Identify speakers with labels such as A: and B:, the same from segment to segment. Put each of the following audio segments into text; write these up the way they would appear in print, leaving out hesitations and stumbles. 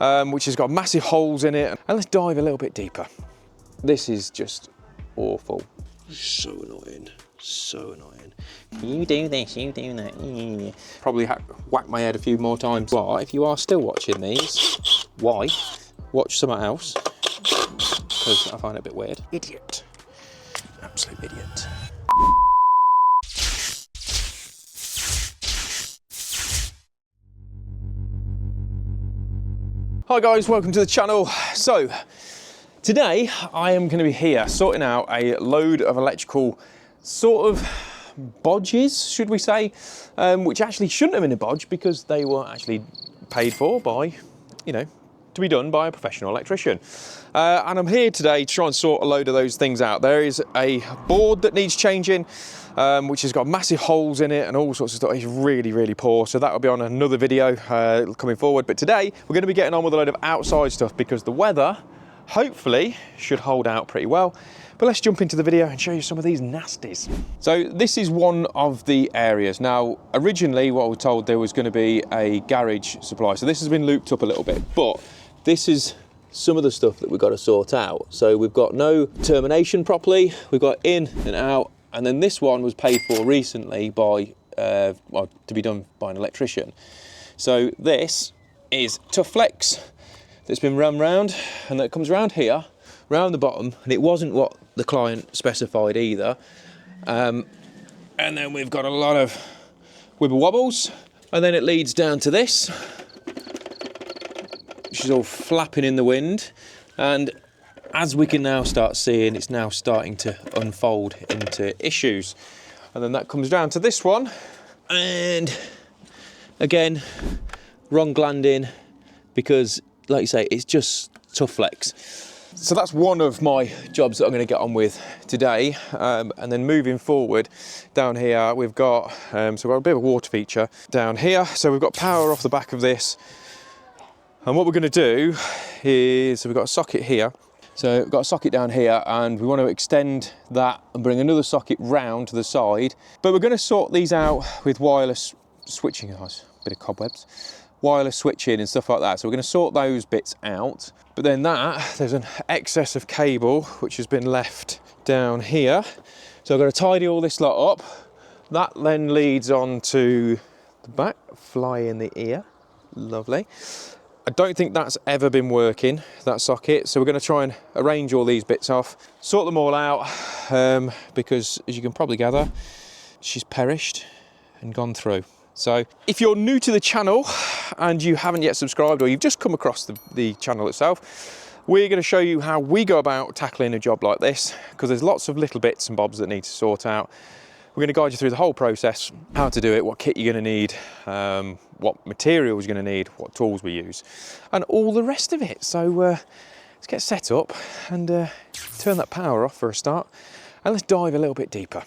A: which has got massive holes in it. And let's dive a little bit deeper. This is just awful. So annoying, so annoying. You do this, you do that. Probably whack my head a few more times. But if you are still watching these, why? Watch something else, because I find it a bit weird. Idiot. Absolute idiot. Hi guys, welcome to the channel. So, today I am going to be here sorting out a load of electrical sort of bodges, should we say, which actually shouldn't have been a bodge because they were actually paid for by, you know, to be done by a professional electrician. And I'm here today to try and sort a load of those things out. There is a board that needs changing, which has got massive holes in it and all sorts of stuff. It's really, really poor. So that will be on another video coming forward. But today we're going to be getting on with a load of outside stuff because the weather, hopefully, should hold out pretty well. But let's jump into the video and show you some of these nasties. So this is one of the areas. Now, originally what I was told there was going to be a garage supply. So this has been looped up a little bit, but this is some of the stuff that we've got to sort out. So we've got no termination properly, we've got in and out, and then this one was paid for recently by, well, to be done by an electrician. So this is tough flex that's been run round, and that comes round here, round the bottom, and it wasn't what the client specified either. And then we've got a lot of wibble wobbles, and then it leads down to this, which is all flapping in the wind. And as we can now start seeing, it's now starting to unfold into issues. And then that comes down to this one. And again, wrong landing, because like you say, it's just tough flex. So that's one of my jobs that I'm going to get on with today. And then moving forward down here, we've got, so we've got a bit of a water feature down here. So we've got power off the back of this. And what we're going to do is, so we've got a socket here. So we've got a socket down here, and we want to extend that and bring another socket round to the side. But we're going to sort these out with wireless switching. Oh, bit of cobwebs. Wireless switching and stuff like that. So we're going to sort those bits out. But then there's an excess of cable which has been left down here. So I've got to tidy all this lot up. That then leads on to the back, fly in the ear. Lovely. I don't think that's ever been working, that socket. So we're going to try and arrange all these bits off, sort them all out, because as you can probably gather, she's perished and gone through. So if you're new to the channel and you haven't yet subscribed, or you've just come across the channel itself, we're going to show you how we go about tackling a job like this, because there's lots of little bits and bobs that need to sort out. We're going to guide you through the whole process, how to do it, what kit you're going to need, what materials you're going to need, what tools we use, and all the rest of it. So let's get set up and turn that power off for a start, and let's dive a little bit deeper.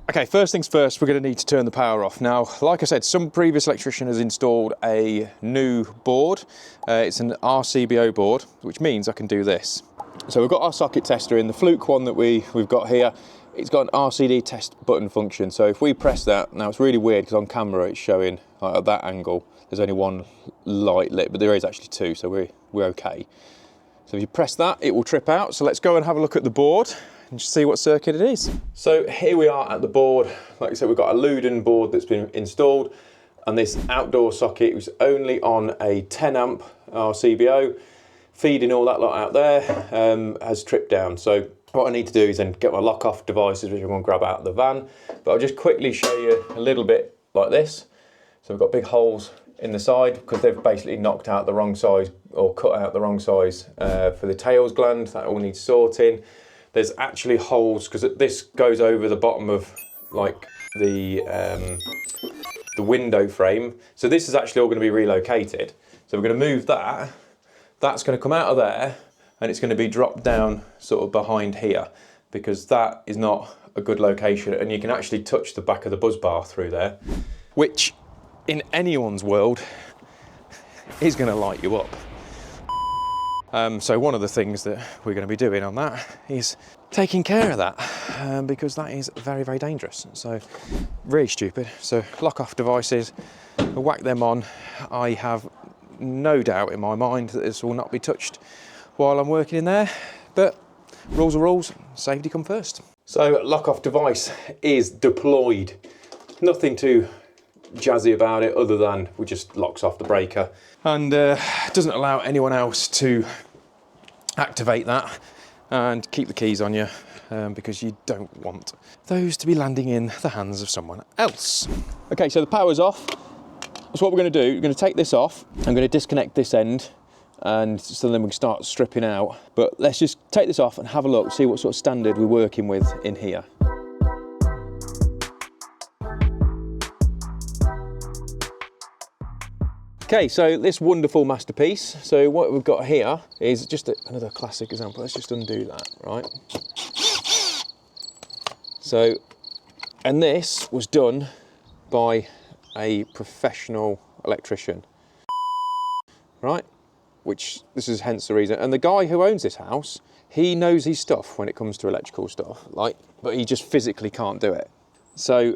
A: Okay, first things first, we're going to need to turn the power off. Now, like I said, some previous electrician has installed a new board. It's an RCBO board, which means I can do this. So we've got our socket tester in, the Fluke one that we've got here. It's got an RCD test button function. So if we press that, now it's really weird because on camera it's showing like, at that angle, there's only one light lit, but there is actually two, so we're okay. So if you press that, it will trip out. So let's go and have a look at the board and just see what circuit it is. So here we are at the board. Like I said, we've got a Luden board that's been installed, and this outdoor socket was only on a 10 amp RCBO, feeding all that lot out there, has tripped down. So what I need to do is then get my lock off devices, which I'm going to grab out of the van, but I'll just quickly show you a little bit like this. So we've got big holes in the side because they've basically knocked out the wrong size or cut out the wrong size for the tails gland. That all needs sorting. There's actually holes because this goes over the bottom of like the window frame. So this is actually all going to be relocated. So we're going to move that. That's going to come out of there, and it's going to be dropped down sort of behind here, because that is not a good location, and you can actually touch the back of the buzz bar through there, which in anyone's world is going to light you up. So one of the things that we're going to be doing on that is taking care of that, because that is very, very dangerous. So really stupid. So lock off devices, we'll whack them on. I have no doubt in my mind that this will not be touched while I'm working in there, but rules are rules, safety come first. So lock-off device is deployed. Nothing too jazzy about it other than we just locks off the breaker and doesn't allow anyone else to activate that and keep the keys on you because you don't want those to be landing in the hands of someone else. Okay, so the power's off. So what we're going to do, we're going to take this off. I'm going to disconnect this end and so then we can start stripping out. But let's just take this off and have a look, see what sort of standard we're working with in here. Okay, so this wonderful masterpiece. So what we've got here is just another classic example. Let's just undo that, right? So, and this was done by a professional electrician, right? Which this is hence the reason. And the guy who owns this house, he knows his stuff when it comes to electrical stuff, like, but he just physically can't do it. So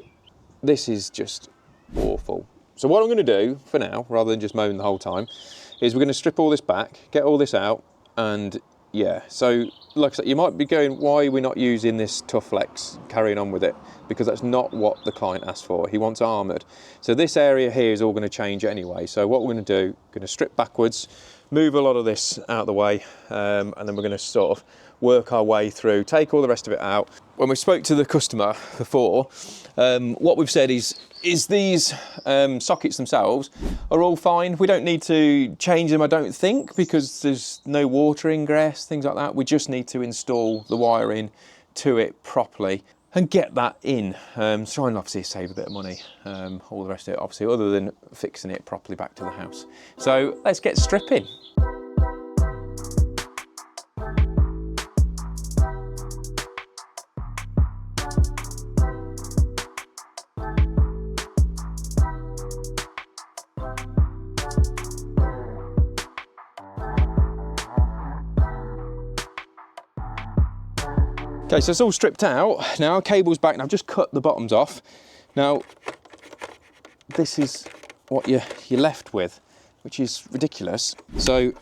A: this is just awful. So what I'm going to do for now, rather than just moan the whole time, is we're going to strip all this back, get all this out, and yeah. So like I said, you might be going, why are we not using this Tough Flex, carrying on with it? Because that's not what the client asked for. He wants armoured. So this area here is all going to change anyway. So what we're going to do, we're going to strip backwards, move a lot of this out of the way, and then we're going to sort of work our way through, take all the rest of it out. When we spoke to the customer before, what we've said is these sockets themselves are all fine. We don't need to change them, I don't think, because there's no water ingress, things like that. We just need to install the wiring to it properly and get that in. Try and obviously save a bit of money, all the rest of it, obviously, other than fixing it properly back to the house. So let's get stripping. Okay, so it's all stripped out. Now our cable's back and I've just cut the bottoms off. Now, this is what you're left with, which is ridiculous. So,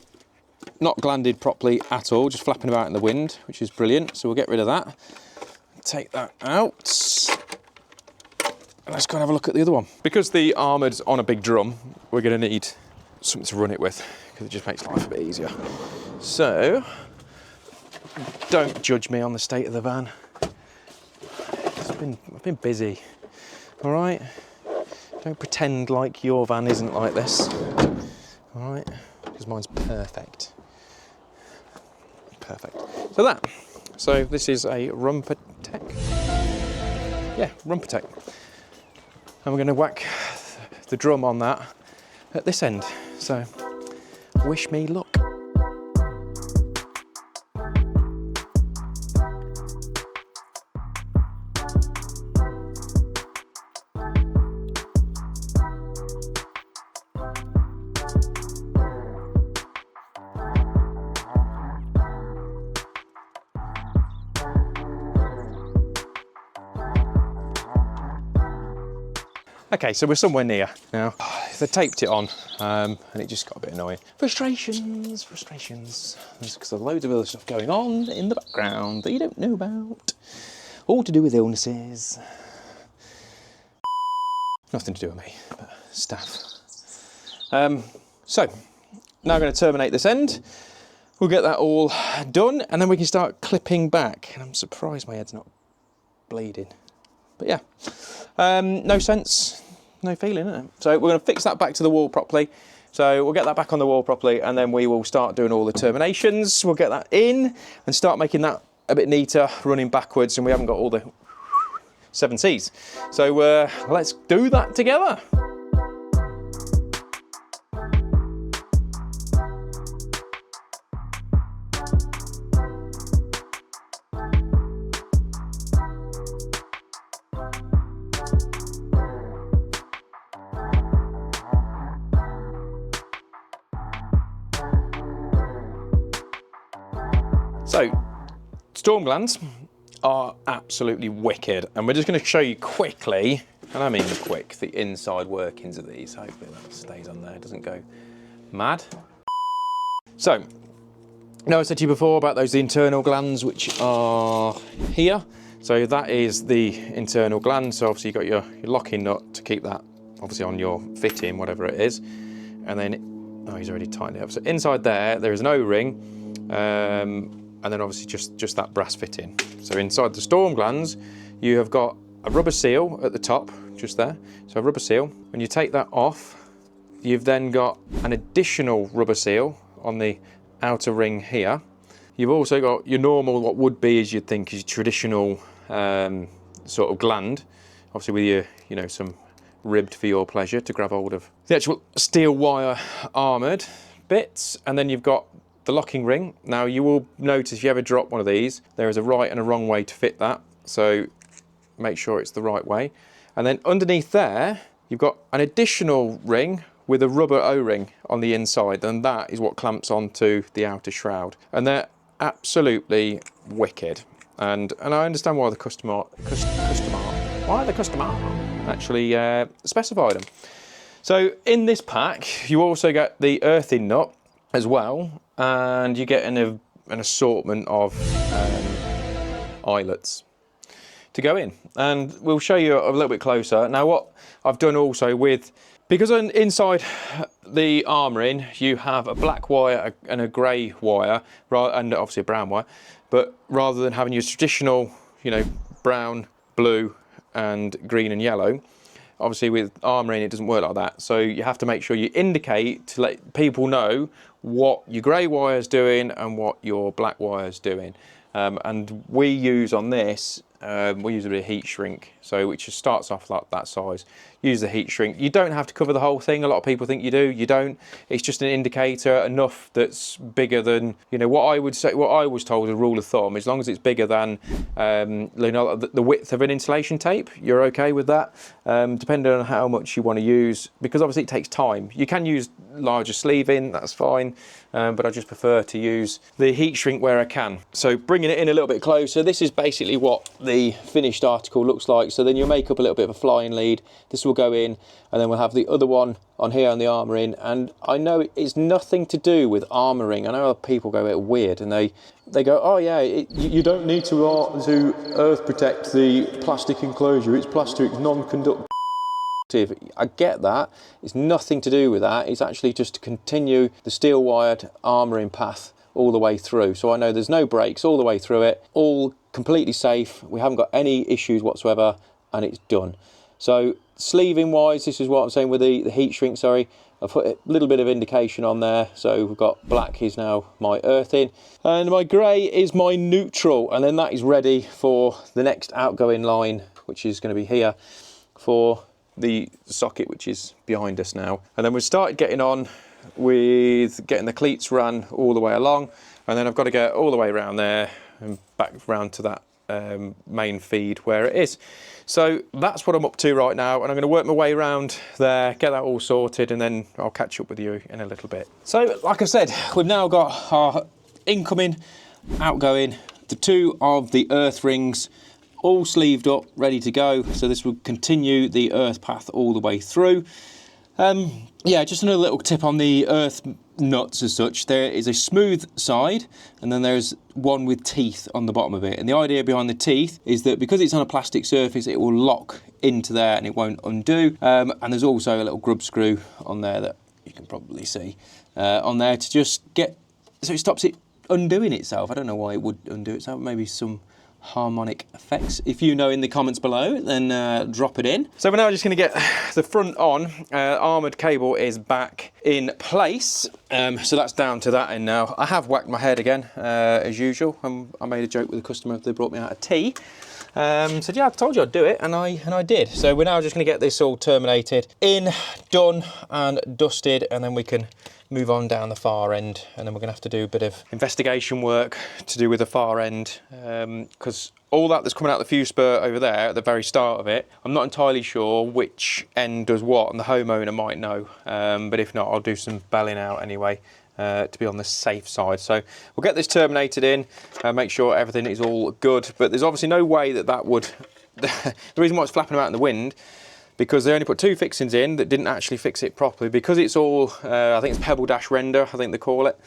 A: not glanded properly at all, just flapping about in the wind, which is brilliant. So we'll get rid of that. Take that out. And let's go and have a look at the other one. Because the armoured's on a big drum, we're gonna need something to run it with, because it just makes life a bit easier. So, don't judge me on the state of the van. I've been busy, all right? Don't pretend like your van isn't like this, all right? Because mine's perfect. Perfect. So this is a Rumper Tech. Yeah, Rumper Tech. And we're gonna whack the drum on that at this end. So wish me luck. Okay, so we're somewhere near now. They taped it on and it just got a bit annoying. Frustrations. There's because there's loads of other stuff going on in the background that you don't know about. All to do with illnesses. Nothing to do with me, but staff. So, now I'm going to terminate this end. We'll get that all done and then we can start clipping back. And I'm surprised my head's not bleeding. But yeah, no sense, no feeling, isn't it? So we're going to fix that back to the wall properly. So we'll get that back on the wall properly and then we will start doing all the terminations. We'll get that in and start making that a bit neater, running backwards, and we haven't got all the 7 Cs. So let's do that together. So, storm glands are absolutely wicked, and we're just going to show you quickly, and I mean quick, the inside workings of these. Hopefully that stays on there, doesn't go Mad. So, now I said to you before about those internal glands which are here. So that is the internal gland. So obviously you've got your locking nut to keep that obviously on your fitting, whatever it is. And then, oh, he's already tightened it up. So inside there is an O-ring, and then obviously just that brass fitting. So inside the storm glands, you have got a rubber seal at the top, just there. So a rubber seal. When you take that off, you've then got an additional rubber seal on the outer ring here. You've also got your normal, what would be, as you'd think, is your traditional sort of gland, obviously with your, you know, some ribbed for your pleasure to grab hold of the actual steel wire armoured bits. And then you've got the locking ring. Now you will notice if you ever drop one of these, there is a right and a wrong way to fit that. So make sure it's the right way. And then underneath there, you've got an additional ring with a rubber O-ring on the inside, and that is what clamps onto the outer shroud. And they're absolutely wicked. And I understand why the customer actually specified them. So in this pack, you also get the earthing nut as well, and you get an assortment of eyelets to go in. And we'll show you a little bit closer. Now what I've done also with, because inside the armouring you have a black wire and a grey wire, and obviously a brown wire, but rather than having your traditional, you know, brown, blue and green and yellow, obviously with armouring it doesn't work like that. So you have to make sure you indicate to let people know what your grey wire is doing and what your black wire is doing. And we use on this, we use a bit of heat shrink, so which just starts off like that size. Use the heat shrink. You don't have to cover the whole thing. A lot of people think you do. You don't. It's just an indicator, enough that's bigger than, you know, what I would say, what I was told, a rule of thumb, as long as it's bigger than you know, the width of an insulation tape, you're okay with that, depending on how much you want to use, because obviously it takes time. You can use larger sleeving, that's fine, but I just prefer to use the heat shrink where I can. So bringing it in a little bit closer, this is basically what the finished article looks like. So then you'll make up a little bit of a flying lead. This will go in, and then we'll have the other one on here on the armouring. And I know it's nothing to do with armouring. I know other people go a bit weird and they go, oh yeah, you don't need to earth protect the plastic enclosure. It's plastic, it's non-conductive. I get that. It's nothing to do with that. It's actually just to continue the steel wired armouring path all the way through. So I know there's no breaks all the way through it, all completely safe. We haven't got any issues whatsoever, and it's done. So sleeving wise, this is what I'm saying with the heat shrink, sorry. I've put a little bit of indication on there. So we've got black is now my earthing, and my grey is my neutral, and then that is ready for the next outgoing line, which is going to be here for the socket, which is behind us now. And then we've started getting on with getting the cleats run all the way along, and then I've got to get all the way around there and back round to that main feed where it is. So that's what I'm up to right now, and I'm going to work my way around there, get that all sorted, and then I'll catch up with you in a little bit. So like I said, we've now got our incoming, outgoing, the two of the earth rings all sleeved up, ready to go. So this will continue the earth path all the way through. Yeah, just another little tip on the earth nuts as such. There is a smooth side, and then there's one with teeth on the bottom of it. And the idea behind the teeth is that because it's on a plastic surface, it will lock into there and it won't undo. And there's also a little grub screw on there that you can probably see on there to just get, so it stops it undoing itself. I don't know why it would undo itself. Maybe some harmonic effects. If you know in the comments below, then drop it in. So we're now just going to get the front on. Armoured cable is back in place, so that's down to that end now. I have whacked my head again as usual. I made a joke with the customer if they brought me out a tea. Said, yeah, I told you I'd do it, and I did. So we're now just going to get this all terminated in, done and dusted, and then we can move on down the far end, and then we're going to have to do a bit of investigation work to do with the far end, because all that's coming out the fuse spurt over there at the very start of it, I'm not entirely sure which end does what, and the homeowner might know, but if not, I'll do some belling out anyway to be on the safe side. So we'll get this terminated in, make sure everything is all good, but there's obviously no way that would, the reason why it's flapping about in the wind, because they only put 2 fixings in that didn't actually fix it properly. Because it's all, I think it's pebble dash render, I think they call it.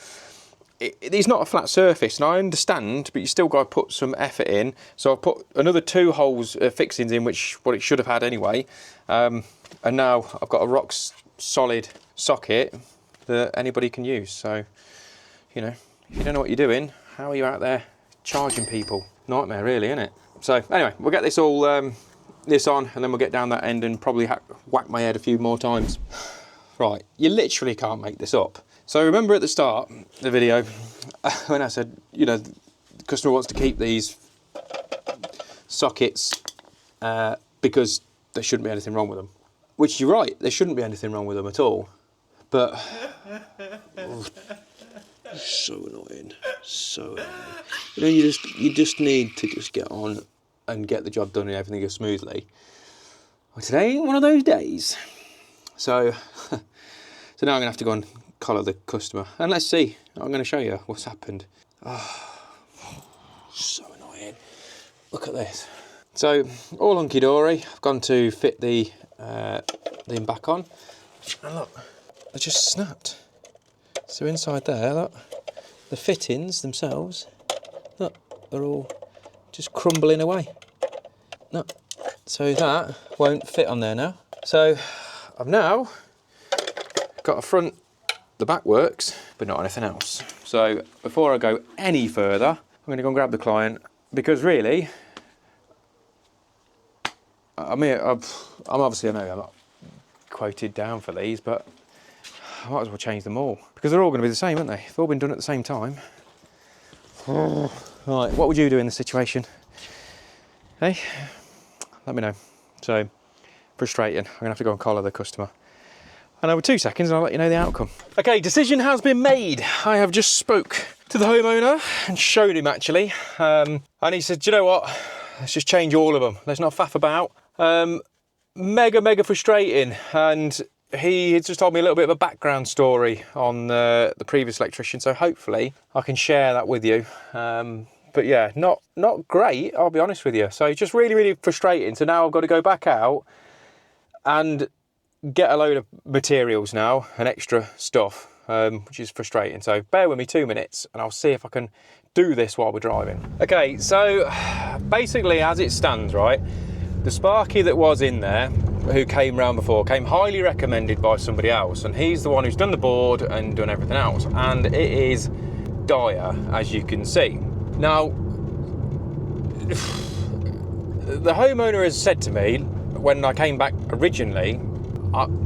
A: It's not a flat surface, and I understand, but you still got to put some effort in. So I've put another 2 holes, fixings in, which what it should have had anyway. And now I've got a rock solid socket that anybody can use. So, you know, if you don't know what you're doing, how are you out there charging people? Nightmare, really, isn't it? So anyway, we'll get this all this on, and then we'll get down that end and probably whack my head a few more times. Right, you literally can't make this up. So remember at the start of the video when I said, you know, the customer wants to keep these sockets because there shouldn't be anything wrong with them. Which you're right, there shouldn't be anything wrong with them at all. But so annoying, so annoying. You know, you just need to just get on and get the job done and everything goes smoothly. Well, today ain't one of those days. So now I'm gonna have to go and collar the customer, and let's see. I'm gonna show you what's happened. Oh, so annoying. Look at this. So all hunky dory. I've gone to fit the thing back on, and look, they just snapped. So inside there, look, the fittings themselves, look, they're all just crumbling away. Look, so that won't fit on there now. So I've now got a front, the back works, but not anything else. So before I go any further, I'm going to go and grab the client, because really, I mean, I'm obviously, I know I'm not quoted down for these, but I might as well change them all, because they're all going to be the same, aren't they? They've all been done at the same time. Right, what would you do in this situation? Hey, let me know. So, frustrating. I'm going to have to go and collar the customer. And over 2 seconds, and I'll let you know the outcome. Okay, decision has been made. I have just spoke to the homeowner and showed him, actually. And he said, do you know what? Let's just change all of them. Let's not faff about. Mega frustrating. And he had just told me a little bit of a background story on the previous electrician, so hopefully I can share that with you. But yeah, not great, I'll be honest with you. So it's just really frustrating. So now I've got to go back out and get a load of materials now and extra stuff, which is frustrating. So bear with me 2 minutes and I'll see if I can do this while we're driving. Okay, so basically as it stands, right, the Sparky that was in there, who came round before, came highly recommended by somebody else, and he's the one who's done the board and done everything else, and it is dire, as you can see. Now, the homeowner has said to me when I came back originally,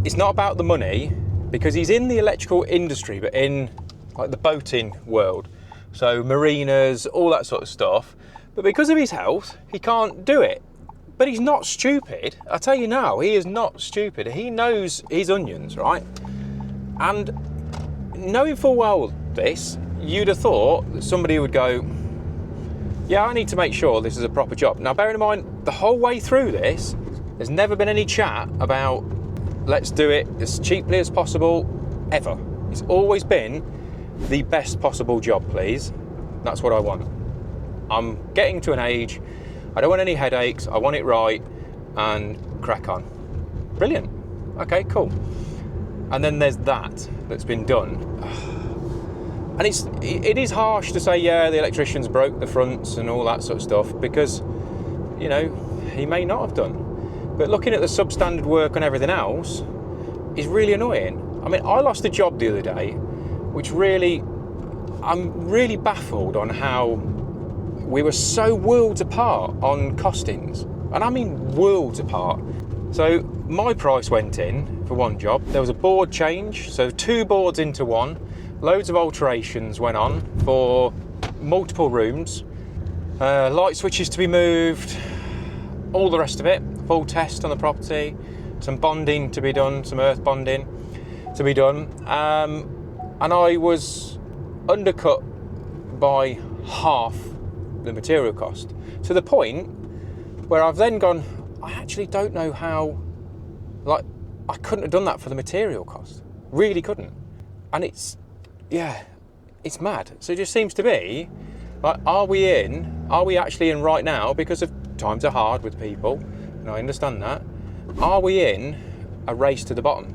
A: it's not about the money, because he's in the electrical industry, but in like the boating world, so marinas, all that sort of stuff, but because of his health, he can't do it. But he's not stupid. I tell you now, he is not stupid. He knows his onions, right? And knowing full well this, you'd have thought that somebody would go, yeah, I need to make sure this is a proper job. Now, bearing in mind, the whole way through this, there's never been any chat about let's do it as cheaply as possible, ever. It's always been the best possible job, please. That's what I want. I'm getting to an age, I don't want any headaches, I want it right, and crack on. Brilliant. Okay, cool. And then there's that's been done. And it is harsh to say, yeah, the electricians broke the fronts and all that sort of stuff, because, you know, he may not have done. But looking at the substandard work and everything else is really annoying. I mean, I lost a job the other day, which really, I'm really baffled on how we were so worlds apart on costings, and I mean worlds apart. So my price went in for one job. There was a board change, so 2 boards into one. Loads of alterations went on for multiple rooms. Light switches to be moved, all the rest of it. Full test on the property, some bonding to be done, some earth bonding to be done. And I was undercut by half the material cost, to the point where I've then gone, I actually don't know how, like, I couldn't have done that for the material cost, really couldn't. And it's mad. So it just seems to be like, are we actually in right now, because of times are hard with people, and I understand that, are we in a race to the bottom?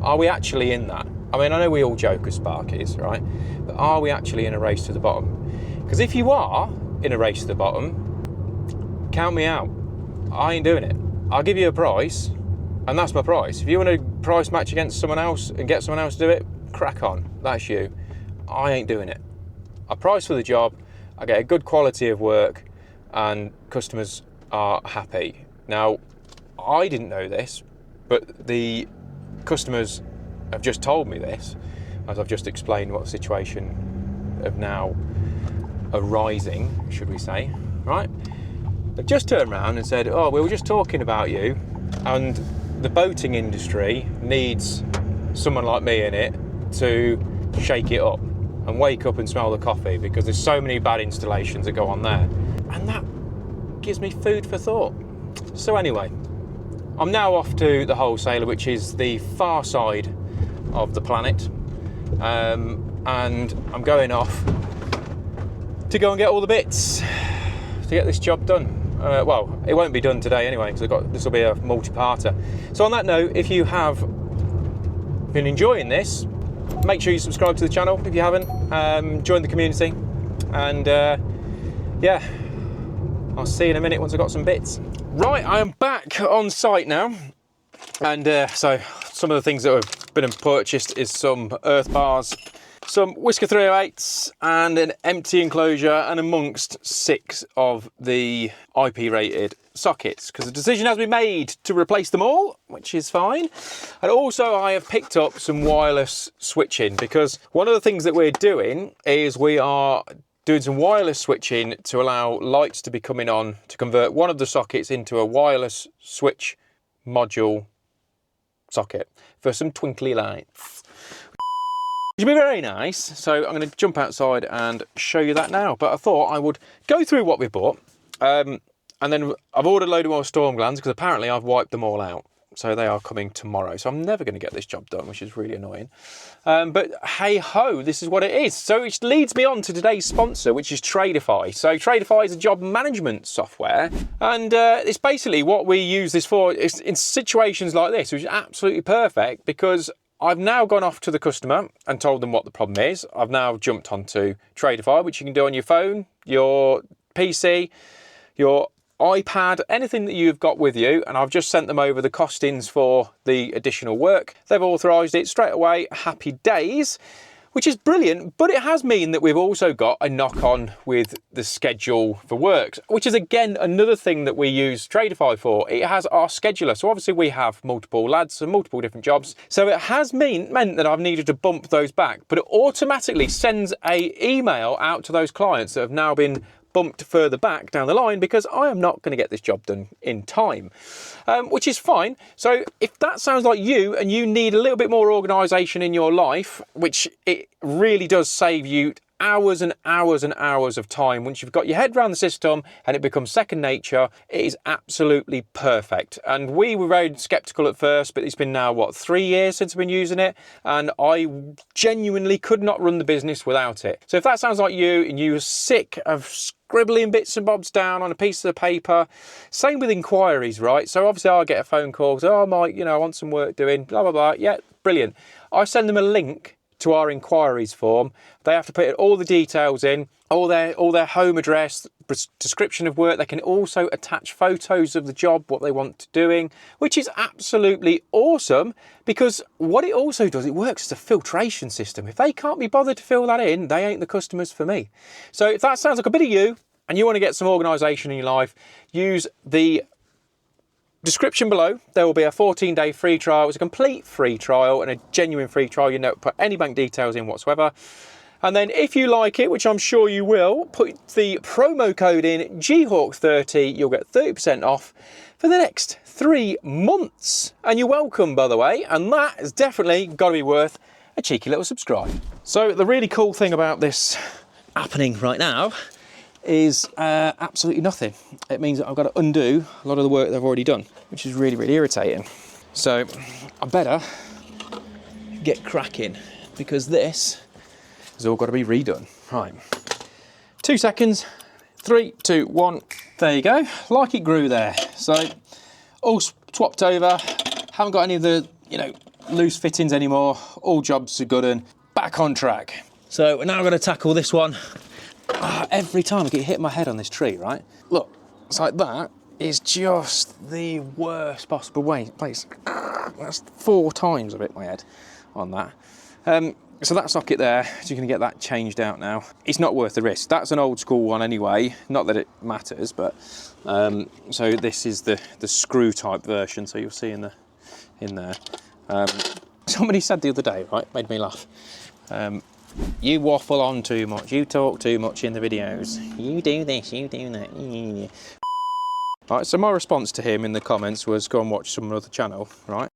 A: Are we actually in that? I mean, I know we all joke as Sparkies, right? But are we actually in a race to the bottom? Because if you are in a race to the bottom, count me out. I ain't doing it. I'll give you a price, and that's my price. If you want to price match against someone else and get someone else to do it, crack on. That's you. I ain't doing it. I price for the job, I get a good quality of work, and customers are happy. Now, I didn't know this, but the customers have just told me this, as I've just explained what the situation of now arising, should we say, right? They've just turned around and said, oh, we were just talking about you, and the boating industry needs someone like me in it to shake it up and wake up and smell the coffee, because there's so many bad installations that go on there. And that gives me food for thought. So anyway, I'm now off to the wholesaler, which is the far side of the planet, and I'm going off to go and get all the bits to get this job done. Well, it won't be done today anyway, because this will be a multi-parter. So on that note, if you have been enjoying this, make sure you subscribe to the channel if you haven't. Join the community, and yeah, I'll see you in a minute once I've got some bits. Right, I am back on site now, and so some of the things that have been purchased is some earth bars, some Whisker 308s, and an empty enclosure, and amongst 6 of the IP rated sockets, because the decision has been made to replace them all, which is fine. And also I have picked up some wireless switching, because one of the things that we're doing is we are doing some wireless switching to allow lights to be coming on, to convert one of the sockets into a wireless switch module socket for some twinkly lights, which will be very nice. So I'm going to jump outside and show you that now. But I thought I would go through what we bought, and then I've ordered a load of more storm glands, because apparently I've wiped them all out. So they are coming tomorrow. So I'm never going to get this job done, which is really annoying. But hey ho, this is what it is. So it leads me on to today's sponsor, which is Tradeify. So Tradeify is a job management software, and it's basically what we use this for. It's in situations like this, which is absolutely perfect, because I've now gone off to the customer and told them what the problem is. I've now jumped onto Tradeify, which you can do on your phone, your PC, your iPad, anything that you've got with you, and I've just sent them over the costings for the additional work. They've authorised it straight away, happy days, which is brilliant. But it has mean that we've also got a knock-on with the schedule for works, which is again another thing that we use Tradeify for. It has our scheduler, so obviously we have multiple lads and multiple different jobs, so it has meant that I've needed to bump those back, but it automatically sends a email out to those clients that have now been bumped further back down the line, because I am not going to get this job done in time, which is fine. So if that sounds like you, and you need a little bit more organisation in your life, which it really does save you hours and hours and hours of time once you've got your head around the system and it becomes second nature, it is absolutely perfect. And we were very sceptical at first, but it's been now, what, 3 years since I've been using it, and I genuinely could not run the business without it. So if that sounds like you, and you're sick of scribbling bits and bobs down on a piece of paper, same with inquiries, right? So obviously I'll get a phone call, so, oh Mike, I want some work doing, blah, blah, blah. Yeah, brilliant. I send them a link to our inquiries form. They have to put all the details in, all their home address, description of work. They can also attach photos of the job, what they want doing, which is absolutely awesome, because what it also does, it works as a filtration system. If they can't be bothered to fill that in, they ain't the customers for me. So if that sounds like a bit of you, and you want to get some organisation in your life, use the description below. There will be a 14-day free trial. It's a complete free trial and a genuine free trial. You don't put any bank details in whatsoever. And then if you like it, which I'm sure you will, put the promo code in GHawk30. You'll get 30% off for the next 3 months. And you're welcome, by the way. And that has definitely got to be worth a cheeky little subscribe. So the really cool thing about this happening right now is absolutely nothing. It means that I've got to undo a lot of the work that I've already done, which is really, really irritating. So I better get cracking, because this has all got to be redone. Right, 2 seconds, 3, 2, 1, there you go. Like it grew there. So all swapped over, haven't got any of the, you know, loose fittings anymore. All jobs are good and back on track. So we're now going to tackle this one. Every time I get hit my head on this tree, right? Look, it's like that is just the worst possible place. That's 4 times I've hit my head on that. So that socket there, so you're going to get that changed out now. It's not worth the risk. That's an old school one anyway. Not that it matters, but so this is the screw type version. So you'll see in there. Somebody said the other day, right, made me laugh. You waffle on too much. You talk too much in the videos. You do this, you do that. Right, so my response to him in the comments was go and watch some other channel, right?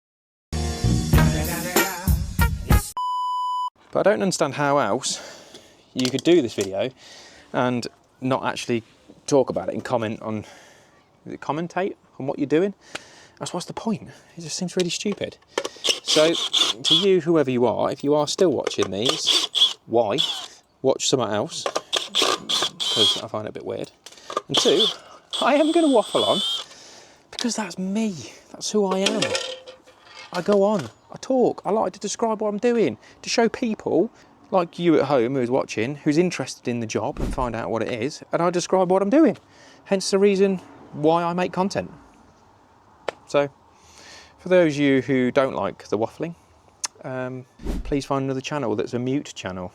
A: But I don't understand how else you could do this video and not actually talk about it and commentate on what you're doing. That's what's the point. It just seems really stupid. So to you, whoever you are, if you are still watching these, why? Watch something else, because I find it a bit weird. And 2, I am going to waffle on because that's me. That's who I am. I go on, I talk, I like to describe what I'm doing to show people like you at home who's watching, who's interested in the job and find out what it is, and I describe what I'm doing. Hence the reason why I make content. So for those of you who don't like the waffling, please find another channel that's a mute channel,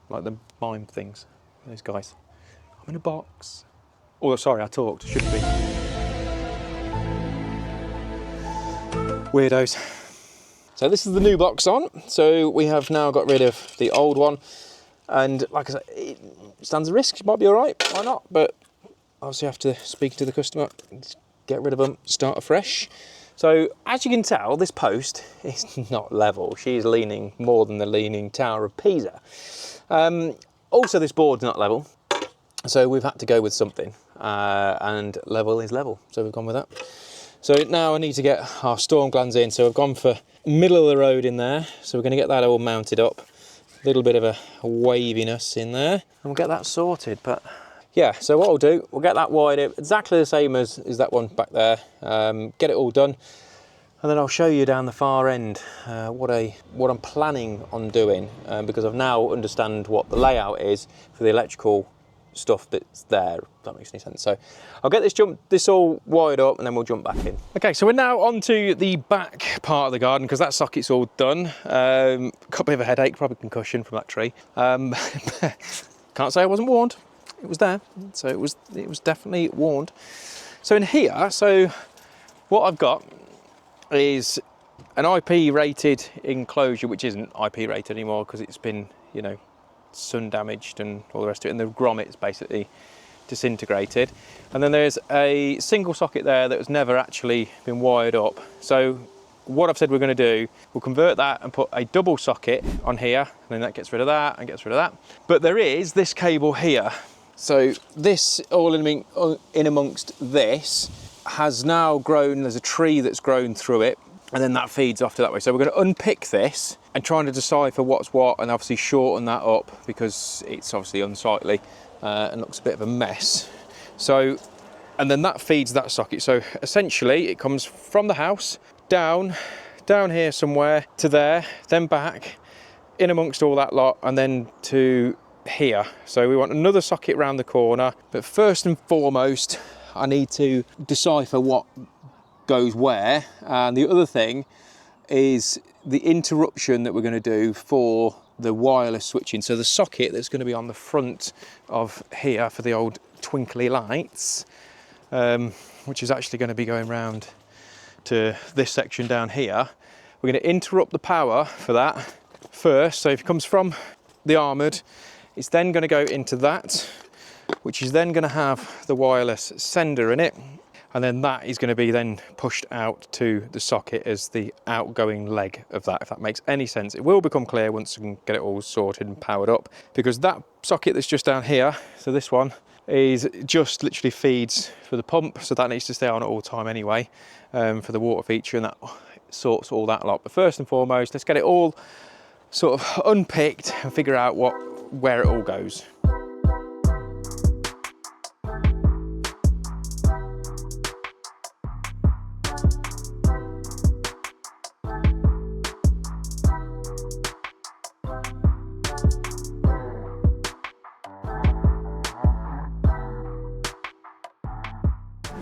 A: like the mime things, those guys. I'm in a box. Oh, sorry, I talked, shouldn't be. Weirdos. So this is the new box on. So we have now got rid of the old one. And like I said, it stands a risk. It might be all right, why not? But obviously have to speak to the customer, get rid of them, start afresh. So as you can tell, this post is not level. She's leaning more than the Leaning Tower of Pisa. Also, this board's not level. So we've had to go with something. And level is level. So we've gone with that. So now I need to get our storm glands in. So I've gone for middle of the road in there. So we're going to get that all mounted up. A little bit of a waviness in there. And we'll get that sorted. But yeah, so what I'll do, we'll get that wired exactly the same as that one back there. Get it all done. And then I'll show you down the far end what I'm planning on doing. Because I've now understand what the layout is for the electrical stuff that's there, if that makes any sense. So I'll get this all wired up and then we'll jump back in. Okay, so we're now on to the back part of the garden because that socket's all done. Got a bit of a headache, probably concussion from that tree. Can't say I wasn't warned. It was there, so it was definitely warned. So in here, so what I've got is an IP rated enclosure, which isn't IP rated anymore because it's been, you know, sun damaged and all the rest of it, and the grommets basically disintegrated. And then there's a single socket there that has never actually been wired up. So what I've said we're going to do, we'll convert that and put a double socket on here, and then that gets rid of that and gets rid of that. But there is this cable here. So this all in amongst this has now grown, there's a tree that's grown through it, and then that feeds off to that way. So we're going to unpick this and trying to decipher what's what and obviously shorten that up because it's obviously unsightly and looks a bit of a mess. So, and then that feeds that socket. So essentially it comes from the house down here somewhere to there, then back in amongst all that lot and then to here. So we want another socket round the corner. But first and foremost, I need to decipher what goes where, and the other thing is the interruption that we're going to do for the wireless switching. So the socket that's going to be on the front of here for the old twinkly lights, which is actually going to be going round to this section down here. We're going to interrupt the power for that first. So if it comes from the armoured, it's then going to go into that, which is then going to have the wireless sender in it. And then that is going to be then pushed out to the socket as the outgoing leg of that, if that makes any sense. It will become clear once we can get it all sorted and powered up, because that socket that's just down here, so this one, is just literally feeds for the pump, so that needs to stay on at all time anyway, for the water feature, and that sorts all that lot. But first and foremost, let's get it all sort of unpicked and figure out where it all goes.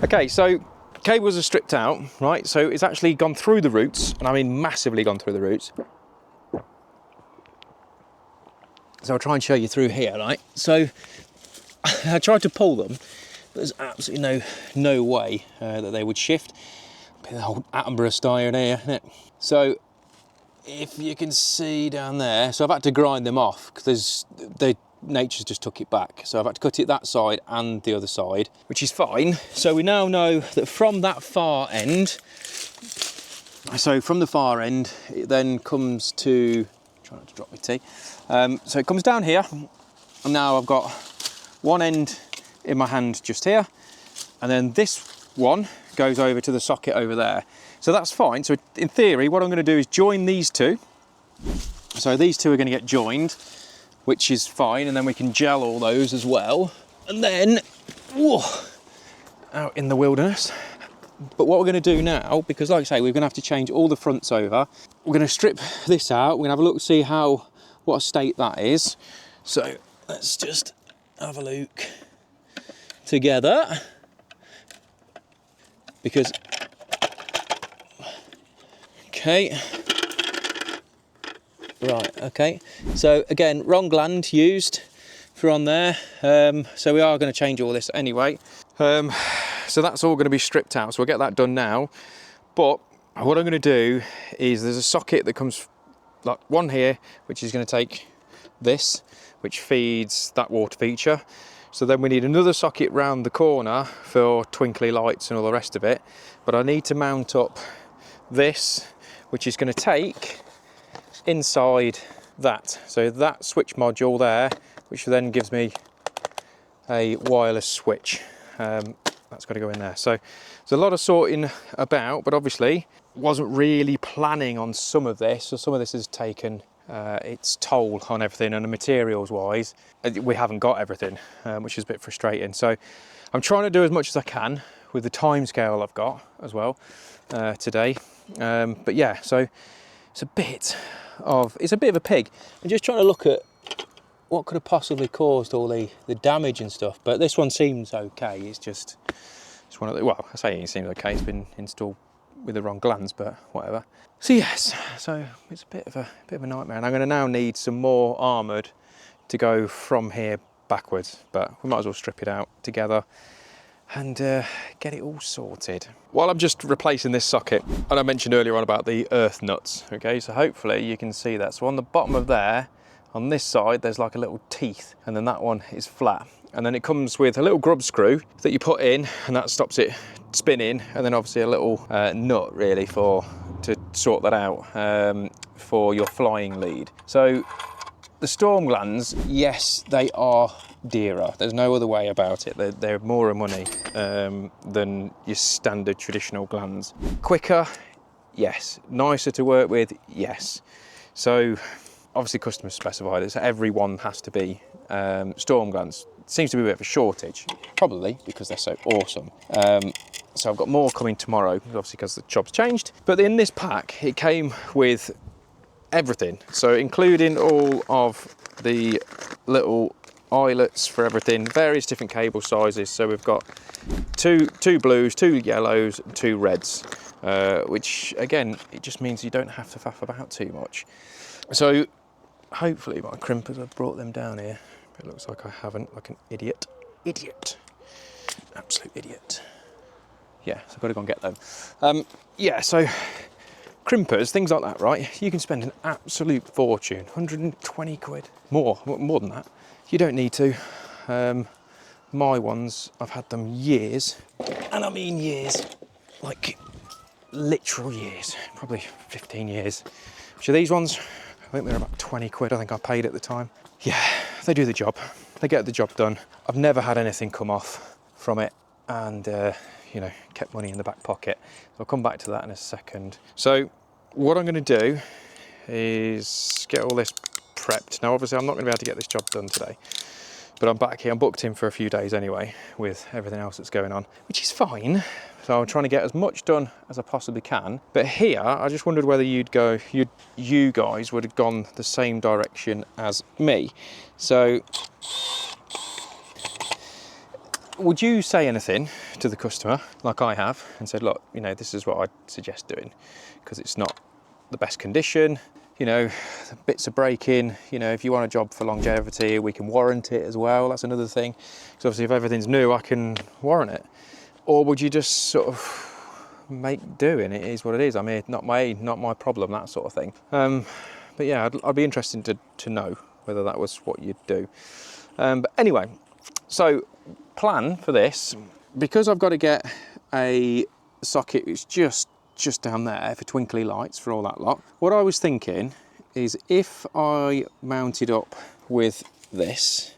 A: Okay, so cables are stripped out, right? So it's actually gone through the roots, and I mean massively gone through the roots. So I'll try and show you through here, right? So I tried to pull them, but there's absolutely no way that they would shift. The whole Attenborough style here, isn't it? So if you can see down there, so I've had to grind them off because nature's just took it back. So I've had to cut it that side and the other side, which is fine. So we now know that from that far end, so from the far end, it then comes to, try not to drop my tea. So it comes down here, and now I've got one end in my hand just here, and then this one goes over to the socket over there. So that's fine. So in theory, what I'm going to do is join these two. So these two are going to get joined, which is fine, and then we can gel all those as well. And then, whoa, out in the wilderness. But what we're going to do now, because like I say, we're going to have to change all the fronts over. We're going to strip this out. We're going to have a look, see what state that is. So let's just have a look together. Because, okay. Right, okay. So again, wrong gland used for on there. So we are going to change all this anyway. So that's all going to be stripped out. So we'll get that done now. But what I'm going to do is there's a socket that comes like one here, which is going to take this, which feeds that water feature. So then we need another socket round the corner for twinkly lights and all the rest of it. But I need to mount up this, which is going to take inside that. So that switch module there, which then gives me a wireless switch. That's got to go in there. So there's a lot of sorting about, but obviously wasn't really planning on some of this. So some of this has taken its toll on everything, and the materials wise, we haven't got everything, which is a bit frustrating. So I'm trying to do as much as I can with the time scale I've got as well today. But yeah, so it's a bit of a pig. I'm just trying to look at what could have possibly caused all the damage and stuff, but this one seems okay. It's one of the, well, I say it seems okay, it's been installed with the wrong glands, but whatever. So yes, so it's a bit of a nightmare, and I'm going to now need some more armoured to go from here backwards, but we might as well strip it out together and get it all sorted. While I'm just replacing this socket, and I mentioned earlier on about the earth nuts, okay, so hopefully you can see that. So on the bottom of there, on this side, there's like a little teeth, and then that one is flat. And then it comes with a little grub screw that you put in, and that stops it spinning, and then obviously a little nut really to sort that out for your flying lead. So the storm glands, yes, they are dearer. There's no other way about it. They're more money than your standard traditional glands. Quicker, yes. Nicer to work with, yes. So obviously customers specified it, so everyone has to be storm glands. Seems to be a bit of a shortage, probably because they're so awesome. So I've got more coming tomorrow, obviously because the job's changed. But in this pack, it came with everything. So including all of the little eyelets for everything, various different cable sizes. So we've got two blues, 2 yellows, and 2 reds, which again, it just means you don't have to faff about too much. So hopefully my crimpers have brought them down here. It looks like I haven't, like an idiot. Absolute idiot. Yeah, so I've got to go and get them. Yeah, so crimpers, things like that, right? You can spend an absolute fortune, 120 quid, more than that. You don't need to. My ones, I've had them years, and I mean years, like literal years, probably 15 years. So these ones, I think they're about 20 quid, I think I paid at the time. Yeah, they do the job. They get the job done. I've never had anything come off from it, and you know, kept money in the back pocket. I'll come back to that in a second. So what I'm going to do is get all this prepped. Now obviously I'm not going to be able to get this job done today, but I'm back here, I'm booked in for a few days anyway with everything else that's going on, which is fine. So I'm trying to get as much done as I possibly can. But here, I just wondered whether you guys would have gone the same direction as me. So would you say anything to the customer, like I have, and said, look, you know, this is what I'd suggest doing, because it's not the best condition. You know, the bits are breaking. You know, if you want a job for longevity, we can warrant it as well. That's another thing. Because obviously if everything's new, I can warrant it. Or would you just sort of make do, and it is what it is. I'm here, not my problem, that sort of thing. But yeah, I'd be interested to know whether that was what you'd do. But anyway, so plan for this, because I've got to get a socket which just down there for twinkly lights for all that lot. What I was thinking is if I mounted up with this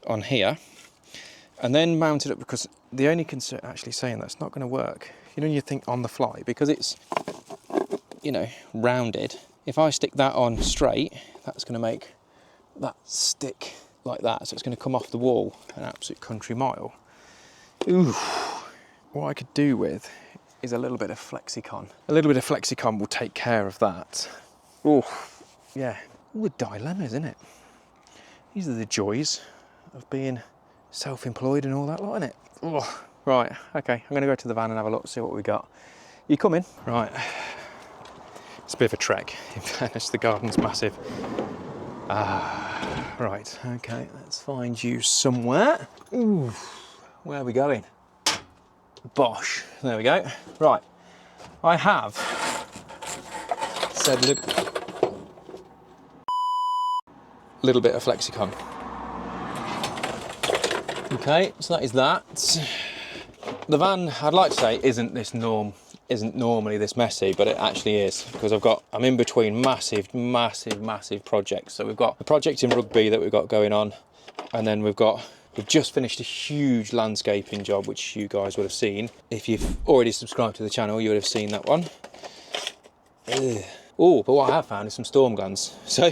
A: on here and then mounted up, because the only concern actually saying that's not going to work, you know, when you think on the fly, because it's, you know, rounded. If I stick that on straight, that's going to make that stick like that, so it's going to come off the wall an absolute country mile. Ooh, what I could do with is a little bit of Flexicon. A little bit of Flexicon will take care of that. Oh, yeah, all the dilemmas, isn't it? These are the joys of being self-employed and all that lot, isn't it? Oh, right, okay, I'm gonna go to the van and have a look, see what we got. You coming? Right, it's a bit of a trek. In fairness, the garden's massive. Right, okay, let's find you somewhere. Ooh, where are we going? Bosh, there we go. Right, I have said a little bit of Flexicon. Okay, so that is that. The van, I'd like to say, isn't normally this messy, but it actually is, because I'm in between massive projects. So we've got a project in rugby that we've got going on, and then we've just finished a huge landscaping job, which you guys would have seen. If you've already subscribed to the channel, you would have seen that one. Oh, but what I have found is some storm guns. So,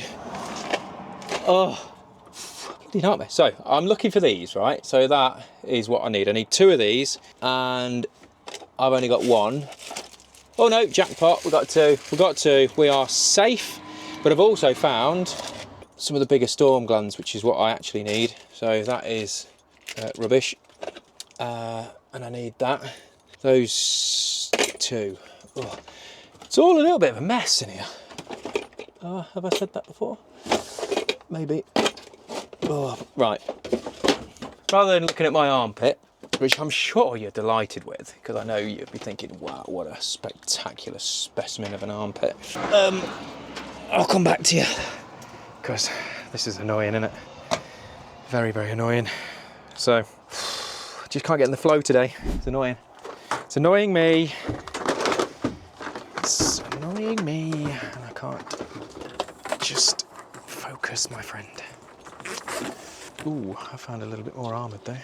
A: bloody nightmare. So I'm looking for these, right? So that is what I need. I need 2 of these, and I've only got 1. Oh no, jackpot, we've got 2. We are safe, but I've also found some of the bigger storm guns, which is what I actually need. So that is rubbish, and I need that. Those 2. Oh, it's all a little bit of a mess in here. Have I said that before? Maybe. Oh, right. Rather than looking at my armpit, which I'm sure you're delighted with, because I know you'd be thinking, wow, what a spectacular specimen of an armpit. I'll come back to you, because this is annoying, isn't it? Very, very annoying. So, just can't get in the flow today. It's annoying. It's annoying me. It's annoying me, and I can't just focus, my friend. Ooh, I found a little bit more armoured though.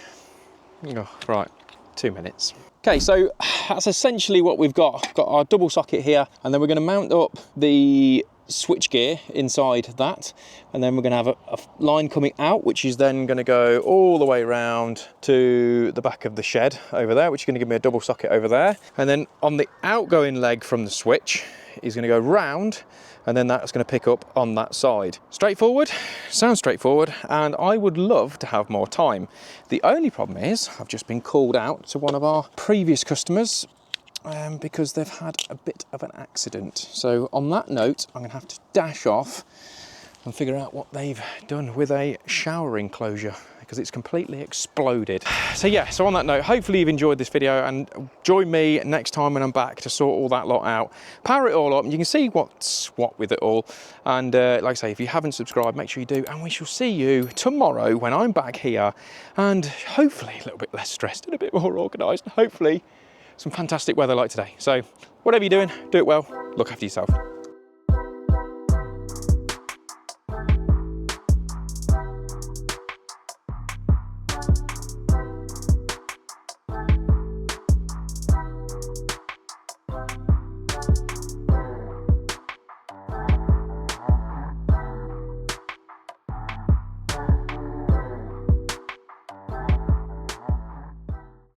A: Oh, right, 2 minutes. Okay, so that's essentially what we've got. We've got our double socket here, and then we're going to mount up the switch gear inside that, and then we're going to have a line coming out, which is then going to go all the way around to the back of the shed over there, which is going to give me a double socket over there. And then on the outgoing leg from the switch is going to go round, and then that's going to pick up on that side. Straightforward, sounds straightforward, and I would love to have more time. The only problem is I've just been called out to one of our previous customers because they've had a bit of an accident. So on that note, I'm going to have to dash off and figure out what they've done with a shower enclosure, because it's completely exploded. So yeah, so on that note, hopefully you've enjoyed this video, and join me next time when I'm back to sort all that lot out, power it all up, and you can see what's what with it all. And like I say, if you haven't subscribed, make sure you do, and we shall see you tomorrow when I'm back here, and hopefully a little bit less stressed and a bit more organised, and hopefully some fantastic weather like today. So whatever you're doing, do it well, look after yourself.